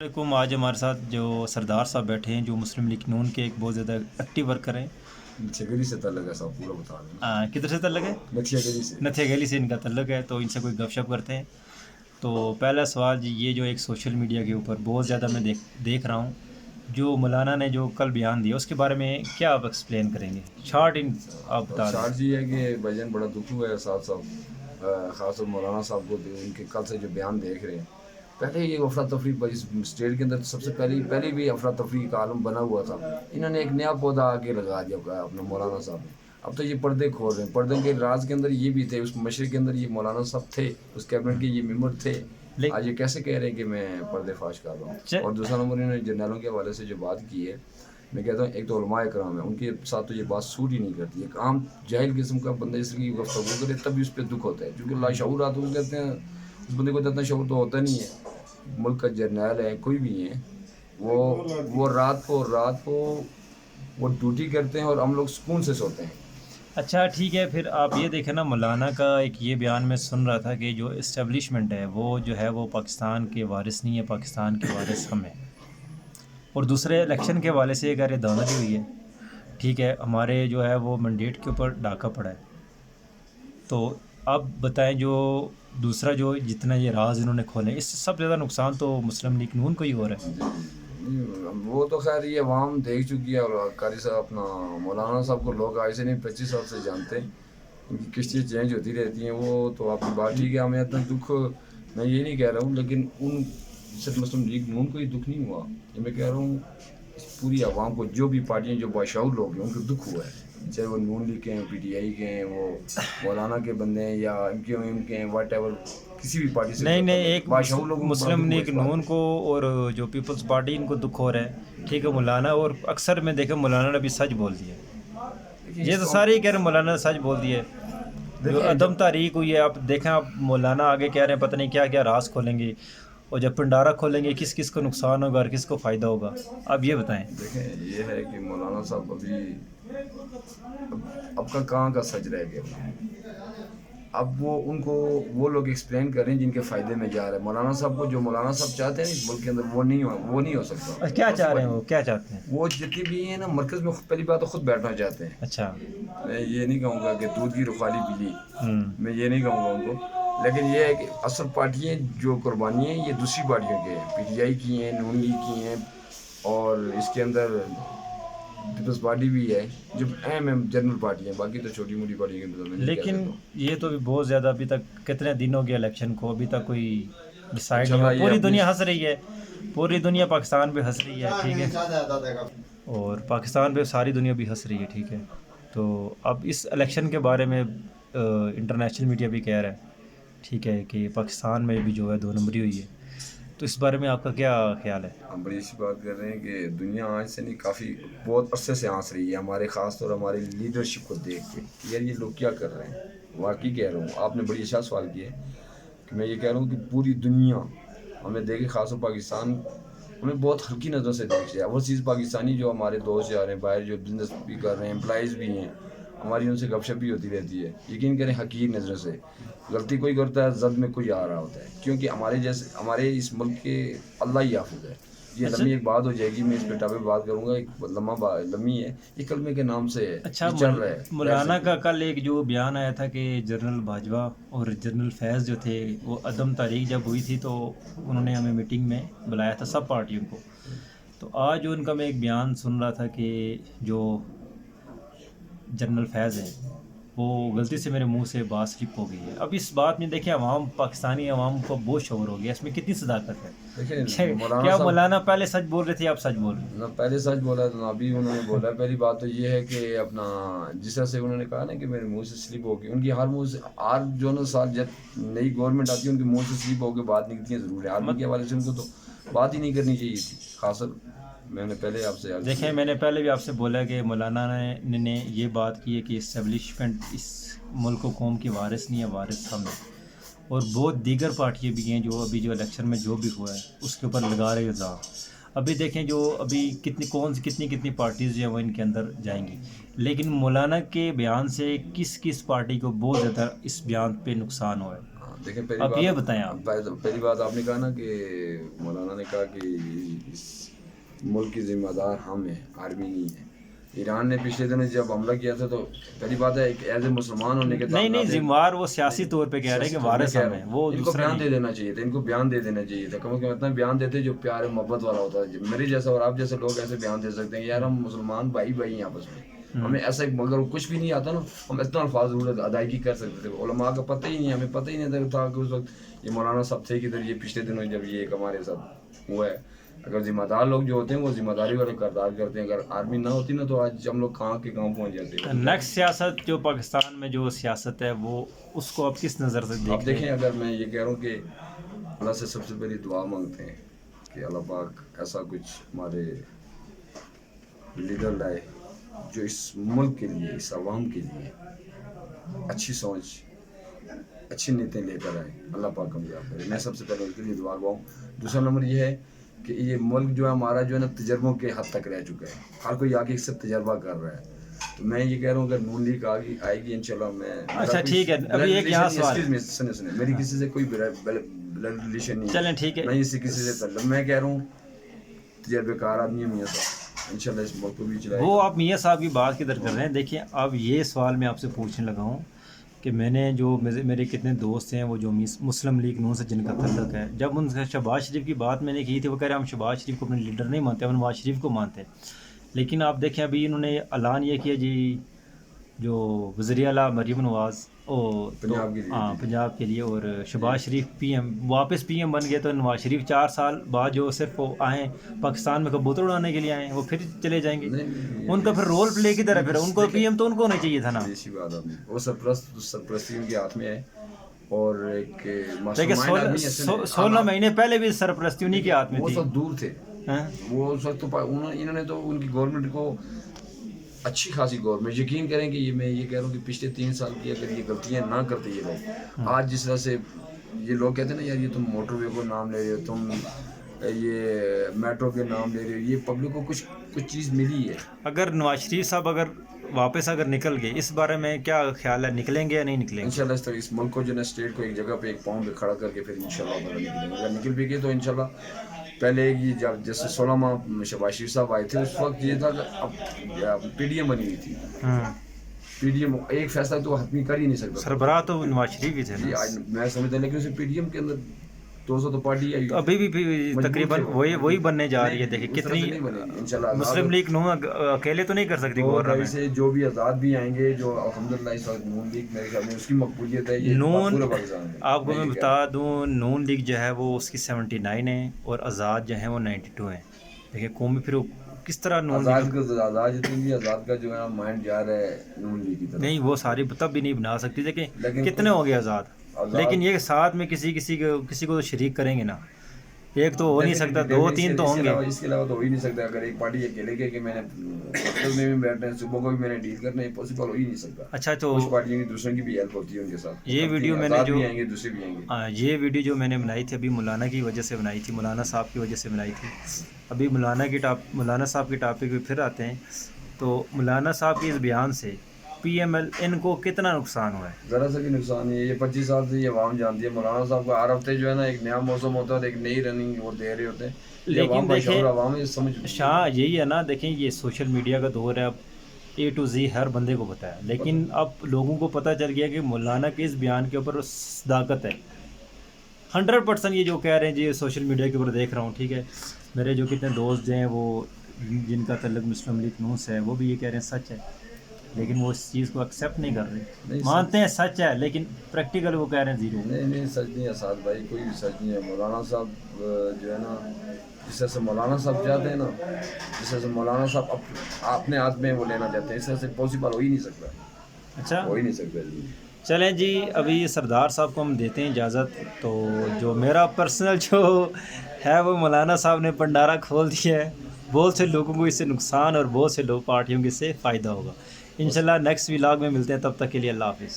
वालेकुम। आज हमारे साथ जो सरदार साहब बैठे हैं, जो मुस्लिम लीग नून के एक बहुत ज़्यादा एक्टिव वर्कर हैं। नथिया से ताल्लुक है, साहब पूरा बता दें। किधर से तल्लक है? नथिया से। नथिया गली से इनका तल्लक है, तो इनसे कोई गपशप करते हैं। तो पहला सवाल जी, ये जो एक सोशल मीडिया के ऊपर बहुत ज़्यादा मैं देख रहा हूँ, जो मौलाना ने जो कल बयान दिया उसके बारे में क्या आप एक्सप्लेन करेंगे? शॉर्ट इन आप बता दें। शॉर्ट जी है कि भाईजान बड़ा दुख हुआ है साथ साहब, खास तौर मौलाना साहब को उनके कल से जो बयान देख रहे हैं। पहले ये अफरा तफरी इस स्टेट के अंदर सबसे पहले भी अफरा तफरी का आलम बना हुआ था। इन्होंने एक नया पौधा आगे लगा दिया अपना मौलाना साहब ने। अब तो ये पर्दे खोल रहे हैं। पर्दे के राज के अंदर ये भी थे, उस मशरे के अंदर ये मौलाना साहब थे, उस कैबिनेट के ये मेंबर थे। आज ये कैसे कह रहे हैं कि मैं पर्दे फाश कर रहा हूँ। और दूसरा नंबर, इन्होंने जर्नलों के हवाले से जो बात की है, मैं कहता हूँ एक तो उलमाए कराम है, उनके साथ तो ये बात सूट ही नहीं करती। एक आम जाहिल किस्म का बंदा इस तरह की गुफ्तगू करे तभी उस पर दुख होता है, क्योंकि लाशऊर आदमी कहते हैं उस बंदे को इतना शऊर तो होता नहीं है। मुल्क का जर्नल है, कोई भी है, वो रात को वो ड्यूटी करते हैं और हम लोग सुकून से सोते हैं। अच्छा ठीक है, फिर आप ये देखें ना, मौलाना का एक ये बयान में सुन रहा था कि जो इस्टेब्लिशमेंट है वो जो है वो पाकिस्तान के वारिस नहीं है, पाकिस्तान के वारिस हम हैं। और दूसरे इलेक्शन के हवाले से अगर ये दावत हुई है, ठीक है, हमारे जो है वो मैंडेट के ऊपर डाका पड़ा है। तो अब बताएं, जो दूसरा जो जितना ये राज इन्होंने खोले, इससे सबसे ज़्यादा नुकसान तो मुस्लिम लीग नून को ही हो रहा है। वो तो खैर ये अवाम देख चुकी है। और कारी साहब अपना मौलाना साहब को लोग आज से नहीं 25 साल से जानते हैं। उनकी किस्तें चेंज होती रहती हैं। वो तो आपकी बात ठीक है, हमें इतना दुख मैं ये नहीं कह रहा हूँ, लेकिन उन सिर्फ मुस्लिम लीग नून को ही दुख नहीं हुआ। ये मैं कह रहा हूँ इस पूरी आवाम को, जो भी पार्टियाँ जो बाशऊर लोग हैं उनको दुख हुआ है, चाहे वो नून लीग के हैं, PTI के हैं, वो मौलाना के बंदे हैं या MQM के हैं, वाट एवर, किसी भी पार्टी से नहीं, एक बाशऊर लोगों मुस्लिम लीग नून को और जो पीपल्स पार्टी इनको दुख हो रहा है, ठीक है। मौलाना, और अक्सर मैं देखा मौलाना ने भी सच बोल दिया। ये तो सारे ही कह रहे हैं मौलाना ने सच बोल दिया। जो अदम तारीख हुई है, आप देखें, आप मौलाना आगे कह रहे हैं पता नहीं क्या क्या राज खोलेंगे, और जब भंडारा खोलेंगे किस किस को नुकसान होगा और किस को फ़ायदा होगा, आप ये बताएं। देखें, ये है कि मौलाना साहब अभी अब का कहाँ का सच रह गया। अब वो लोग एक्सप्लेन करें जिनके फ़ायदे में जा रहे हैं। मौलाना साहब को जो मौलाना साहब चाहते हैं इस मुल्क के अंदर, वो नहीं हो सकता। क्या चाह रहे हैं वो, क्या चाहते हैं? वो जितने भी हैं ना, मरकज़ में पहली बात तो खुद बैठना चाहते हैं। अच्छा, मैं ये नहीं कहूँगा कि दूध की रुखाली पी ली, मैं ये नहीं कहूँगा उनको, लेकिन ये है कि असल पार्टियाँ जो कुर्बानी है ये दूसरी पार्टियों के हैं, PTI की हैं, नून लीग की हैं, और इसके अंदर पीपल्स पार्टी भी है, जो अहम जनरल पार्टी है। बाकी तो छोटी मोटी पार्टी के। लेकिन ये तो भी बहुत ज़्यादा, अभी तक कितने दिन हो गए इलेक्शन को, अभी तक कोई डिसाइड नहीं हुआ। पूरी दुनिया हंस रही है, पूरी दुनिया पाकिस्तान पे हंस रही है, ठीक है, और पाकिस्तान पे सारी दुनिया भी हंस रही है, ठीक है। तो अब इस इलेक्शन के बारे में इंटरनेशनल मीडिया भी कह रहा है, ठीक है, कि पाकिस्तान में भी जो है 2 नंबरी हुई है। तो इस बारे में आपका क्या ख्याल है? हम बड़ी अच्छी बात कर रहे हैं कि दुनिया आज से नहीं, बहुत अरसे से हंस रही है हमारे, ख़ास तौर हमारी लीडरशिप को देख के। यार ये लोग क्या कर रहे हैं, वाकई कह रहा हूँ। आपने बड़ी अच्छा सवाल किया है कि मैं ये कह रहा हूँ कि पूरी दुनिया हमें देखे, ख़ासतौर पाकिस्तान हमें बहुत हल्की नज़र से देख रहा है। वो चीज़ पाकिस्तानी जो हमारे दोस्त जा रहे हैं बाहर, जो बिजनेस भी कर रहे हैं, एम्प्लॉइज़ भी हैं, हमारी उनसे गपशप भी होती रहती है। यकीन करें हकीर नज़र से गलती कोई करता है, जद में कोई आ रहा होता है, क्योंकि हमारे इस मुल्क के अल्लाह ही याफुज़ है। ये लम्बी एक बात हो जाएगी, मैं इस पे टॉपिक बात करूँगा, एक लम्बी है, ये कलमे के नाम से है। अच्छा, चल रहा है। मौलाना का कल एक जो बयान आया था कि जनरल बाजवा और जनरल फैज़ जो थे, वो अदम तारीख जब हुई थी तो उन्होंने हमें मीटिंग में बुलाया था सब पार्टियों को। तो आज उनका मैं एक बयान सुन रहा था कि जो जनरल फैज़ है वो गलती से मेरे मुंह से बात स्लिप हो गई है। अब इस बात में देखिए, अवाम, पाकिस्तानी अवाम को बहुत शोर हो गया, इसमें कितनी सदाकत है? देखिए, क्या मौलाना पहले सच बोल रहे थे, आप सच बोल रहे हैं? ना पहले सच बोला तो ना अभी उन्होंने बोला। पहली बात तो ये है कि अपना जिस तरह से उन्होंने कहा ना कि मेरे मुंह से स्लिप हो गई, उनकी हर जो ना साल जब नई गवर्नमेंट आती है उनके मुंह से स्लिप होकर बात निकलती है ज़रूर है। आर्मी के हवाले से उनको तो बात ही नहीं करनी चाहिए थी। खासकर मैंने पहले आपसे देखें, मैंने पहले भी आपसे बोला कि मौलाना ने ये बात की है कि इस्टेब्लिशमेंट इस मुल्क कौम की वारिस नहीं है, वारिस हम है। और बहुत दीगर पार्टियाँ भी हैं जो अभी जो इलेक्शन में जो भी हुआ है उसके ऊपर लगा रहे इल्ज़ाम। अभी देखें, जो अभी कितनी पार्टीज़ जो हैं वो इनके अंदर जाएंगी, लेकिन मौलाना के बयान से किस किस पार्टी को बहुत ज़्यादा इस बयान पे नुकसान हुआ है? دیکھیں پہلی آپ بات یہ بتائیں آپ پہلی بات آپ نے کہا نا کہ مولانا نے کہا کہ اس ملک کی ذمہ دار ہم ہیں، آرمی نہیں ہے. ایران نے پچھلے دنوں جب حملہ کیا تھا تو پہلی بات ہے ایک ایز اے مسلمان ہونے کے نہیں ذمہ دار وہ سیاسی طور پہ کہہ رہے ہیں کہ وارث ہم ہیں، وہ ان کو دوسرا بیان دے دینا چاہیے تھا، ان کو بیان دے دینا چاہیے تھا، کم از کم اتنا بیان دیتے جو پیار محبت والا ہوتا ہے. میرے جیسا اور آپ جیسے لوگ ایسے بیان دے سکتے ہیں یار ہم مسلمان بھائی بھائی ہیں آپس میں، ہمیں ایسا مگر کچھ بھی نہیں آتا نا، ہم اتنا الفاظ ضرورت ادائیگی کر سکتے تھے. علماء کا پتہ ہی نہیں، ہمیں پتہ ہی نہیں تھا کہ اس وقت یہ مولانا صاحب تھے کدھر. یہ پچھلے دنوں جب یہ ایک ہمارے ساتھ ہوا ہے، اگر ذمہ دار لوگ جو ہوتے ہیں وہ ذمہ داری والے کردار کرتے ہیں. اگر آرمی نہ ہوتی نا تو آج ہم لوگ کہاں کے کہاں پہنچ جاتے. نیکسٹ سیاست جو پاکستان میں جو سیاست ہے وہ اس کو آپ کس نظر سے آپ دیکھیں. اگر میں یہ کہہ رہا ہوں کہ اللہ سے سب سے پہلی دعا مانگتے ہیں کہ اللہ پاک ایسا کچھ ہمارے لیڈر لائے جو اس ملک کے لیے، اس عوام کے لیے اچھی سوچ، اچھی نیتیں لے کر آئے. اللہ پاک کامیاب کرے. میں سب سے پہلے اس کے لیے دعا گاؤں. دوسرا نمبر یہ ہے کہ یہ ملک جو ہے ہمارا جو ہے نا تجربوں کے حد تک رہ چکا ہے، ہر کوئی آگے اس سے تجربہ کر رہا ہے. تو میں یہ کہہ رہا ہوں اگر نون لیگ آئے گی انشاءاللہ میں اچھا ٹھیک ہے. ابھی ایک یہاں سوال سنیں میری کسی سے کوئی بلڈ ریلیشن نہیں، چلیں ٹھیک ہے. میں اسی کسی سے پہلے میں کہہ رہا ہوں تجربے کار آدمی ہے میاں صاحب، انشاءاللہ اس ملک کو بھی چلائے. وہ آپ میاں صاحب کی بات کدھر کر رہے ہیں. دیکھیں اب یہ سوال میں آپ سے پوچھنے لگا ہوں کہ میں نے جو میرے کتنے دوست ہیں وہ جو مسلم لیگ نون سے جن کا تعلق ہے، جب ان سے شہباز شریف کی بات میں نے کی تھی وہ کہہ رہے ہیں ہم شہباز شریف کو اپنے لیڈر نہیں مانتے، ہم نواز شریف کو مانتے ہیں. لیکن آپ دیکھیں ابھی انہوں نے اعلان یہ کیا جی جو وزیر اعلیٰ مریم نواز پنجاب کے لیے اور شہباز شریف پی ایم واپس پی ایم بن گئے، تو نواز شریف 4 سال بعد جو صرف وہ آئیں پاکستان میں کبوتر اڑانے کے لیے آئیں وہ پھر چلے جائیں گے. ان کا پھر رول پلے کدھر ہے؟ پھر ان کو پی ایم تو ان کو ہونا چاہیے تھا نا. اسی بات آپ نے وہ سرپرستی ان کے ہاتھ میں ہے. اور ایک دیکھیں 16 مہینے پہلے بھی سرپرستی انہیں کے ہاتھ میں وہ تھی. سب دور تھے وہ اس وقت تو انہوں نے تو ان کی گورنمنٹ کو اچھی خاصی گورنمنٹ یقین کریں کہ میں یہ کہہ رہا ہوں کہ پچھلے 3 سال کی اگر یہ غلطیاں نہ کرتے یہ لوگ آج جس طرح سے یہ لوگ کہتے ہیں نا یار یہ تم موٹر وے کو نام لے رہے ہو، تم یہ میٹرو کے نام لے رہے ہو، یہ پبلک کو کچھ چیز ملی ہے. اگر نواز شریف صاحب اگر واپس اگر نکل گئے اس بارے میں کیا خیال ہے، نکلیں گے یا نہیں نکلیں گے؟ انشاءاللہ اس طرح اس ملک کو جو ہے اسٹیٹ کو ایک جگہ پہ ایک پاؤں پہ کھڑا کر کے پھر انشاءاللہ نکلیں گے. اگر نکل بھی گئے تو انشاءاللہ پہلے یہ جب جیسے 16 ماہ شہباز شریف صاحب آئے تھے اس وقت یہ تھا کہ اب پی ڈی ایم بنی ہوئی تھی. پی ڈی ایم ایک فیصلہ تو حتمی کر ہی نہیں سکتا. سربراہ تو نواز شریف ہی تھے نا. میں سمجھتا ہوں لیکن اسے پی ڈی ایم کے اندر 200 تو پارٹی ہے ابھی بھی تقریباً وہی بننے جا رہی ہے. دیکھیں کتنی مسلم لیگ نون اکیلے تو نہیں کر سکتی گورنمنٹ سے جو بھی آزاد بھی آئیں گے جو الحمدللہ اس وقت نون لیگ میرے خیال میں اس کی مقبولیت ہے. یہ پورے پاکستان میں آپ کو میں بتا دوں نون لیگ جو ہے وہ اس کی 79 ہے اور آزاد جو ہیں وہ 92 ہیں. دیکھیں قومی پھر کس طرح نون لیگ آزاد جتنی بھی آزاد کا جو ہے مائنڈ جا رہا ہے نون لیگ کی طرف. نہیں وہ ساری تب بھی نہیں بنا سکتی. دیکھیں کتنے ہو گئے آزاد، لیکن یہ ساتھ میں کسی کو تو شریک کریں گے نا. ایک تو ہو نہیں سکتا، 2-3 تو ہوں گے. اس کے علاوہ تو ہو ہی نہیں سکتا. اگر ایک پارٹی اکیلے کے کہ میں نے ہوٹل میں بھی بیٹھنا ہے، صبح کو بھی میں نے ڈیل کرنا ہے، پاسبل ہو ہی نہیں سکتا. اچھا تو کچھ پارٹیوں کی دوسروں کی بھی ہیلپ ہوتی ہے ان کے ساتھ. یہ ویڈیو میں نے جو آئیں گے دوسرے بھی آئیں گے. یہ ویڈیو جو میں نے بنائی تھی ابھی مولانا کی وجہ سے بنائی تھی، مولانا صاحب کی وجہ سے بنائی تھی. ابھی مولانا صاحب کے ٹاپک پہ پھر آتے ہیں. تو مولانا صاحب کے اس بیان سے پی ایم ایل ان کو کتنا نقصان ہوا ہے؟ ذرا سا بھی نقصان نہیں ہے. یہ 25 سال سے یہ عوام جانتی ہے. مولانا صاحب کا ہر ہفتے جو ہے نا ایک نیا موسم ہوتا ہے، ایک نئی رننگ وہ دے رہے ہوتے ہیں. لیکن دیکھیں سمجھ شاہ یہی ہے نا، دیکھیں یہ سوشل میڈیا کا دور ہے، اب A to Z ہر بندے کو پتہ ہے. لیکن اب لوگوں کو پتہ چل گیا کہ مولانا کے اس بیان کے اوپر صداقت ہے 100%. یہ جو کہہ رہے ہیں جی سوشل میڈیا کے اوپر دیکھ رہا ہوں، ٹھیک ہے، میرے جو کتنے دوست ہیں وہ جن کا تعلق مسلم لیگ نون سے ہے وہ بھی یہ کہہ رہے ہیں سچ ہے، لیکن وہ اس چیز کو ایکسیپٹ نہیں کر رہے. مانتے ہیں سچ ہے لیکن پریکٹیکل وہ کہہ رہے ہیں زیرو. نہیں سچ نہیں ہے اسد بھائی، کوئی بھی سچ نہیں ہے. مولانا صاحب جو ہے نا جس طرح سے مولانا صاحب چاہتے ہیں نا، جس طرح سے مولانا صاحب اپنے ہاتھ میں وہ لینا چاہتے ہیں، اس طرح سے پاسبل ہو ہی نہیں سکتا. اچھا ہو ہی نہیں سکتا. چلیں جی ابھی سردار صاحب کو ہم دیتے ہیں اجازت. تو جو میرا پرسنل جو ہے وہ مولانا صاحب نے پنڈارا کھول دیا ہے. بہت سے لوگوں کو اس سے نقصان اور بہت سے لوگ پارٹیوں کے سے فائدہ ہوگا. انشاءاللہ نیکسٹ ولاگ میں ملتے ہیں، تب تک کے لیے اللہ حافظ.